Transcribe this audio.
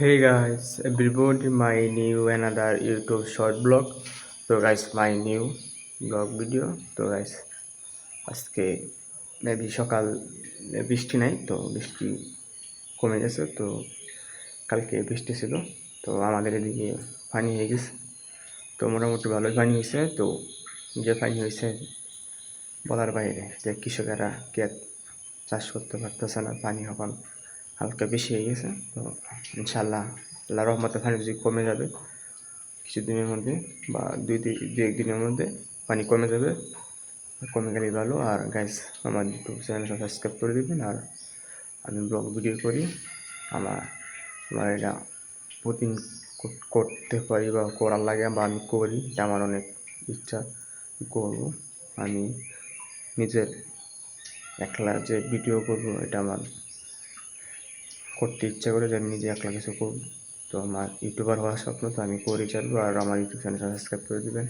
Hey guys, everybody, my new another YouTube short blog. So guys, my new blog video. তো guys, আজকে maybe সকাল বৃষ্টি নাই, তো বৃষ্টি কমে গেছে। তো কালকে বৃষ্টি ছিল, তো আমাদের এদিকে পানি হয়ে গেছে। তো মোটামুটি ভালোই পানি হয়েছে। তো যে পানি হয়েছে বলার বাইরে, যে কৃষকেরা ক্ষেত চাষ করতে পারতেছে না, পানি এখন হালকা বেশি হয়ে গেছে। তো ইনশাল্লাহ আল্লাহ রহমতে পানি যদি কমে যাবে কিছুদিনের মধ্যে, বা দু একদিনের মধ্যে পানি কমে যাবে। কমে গেলেই ভালো। আর গাইস, আমার ইউটিউব চ্যানেলটা সাবস্ক্রাইব করে দেবেন। আর আমি ব্লগ ভিডিও করি, আমার এটা প্রতিদিন করতে পারি বা করার লাগে, বা আমি করি, এটা আমার অনেক ইচ্ছা করব। আমি নিজের একলা যে ভিডিও করব, এটা আমার করতে ইচ্ছা করে, যে আমি নিজে একলা কিছু করব। তো আমার ইউটিউবার হওয়ার স্বপ্ন, তো আমি করে চাইবো। আর আমার ইউটিউব চ্যানেলটা সাবস্ক্রাইব করে দেবেন।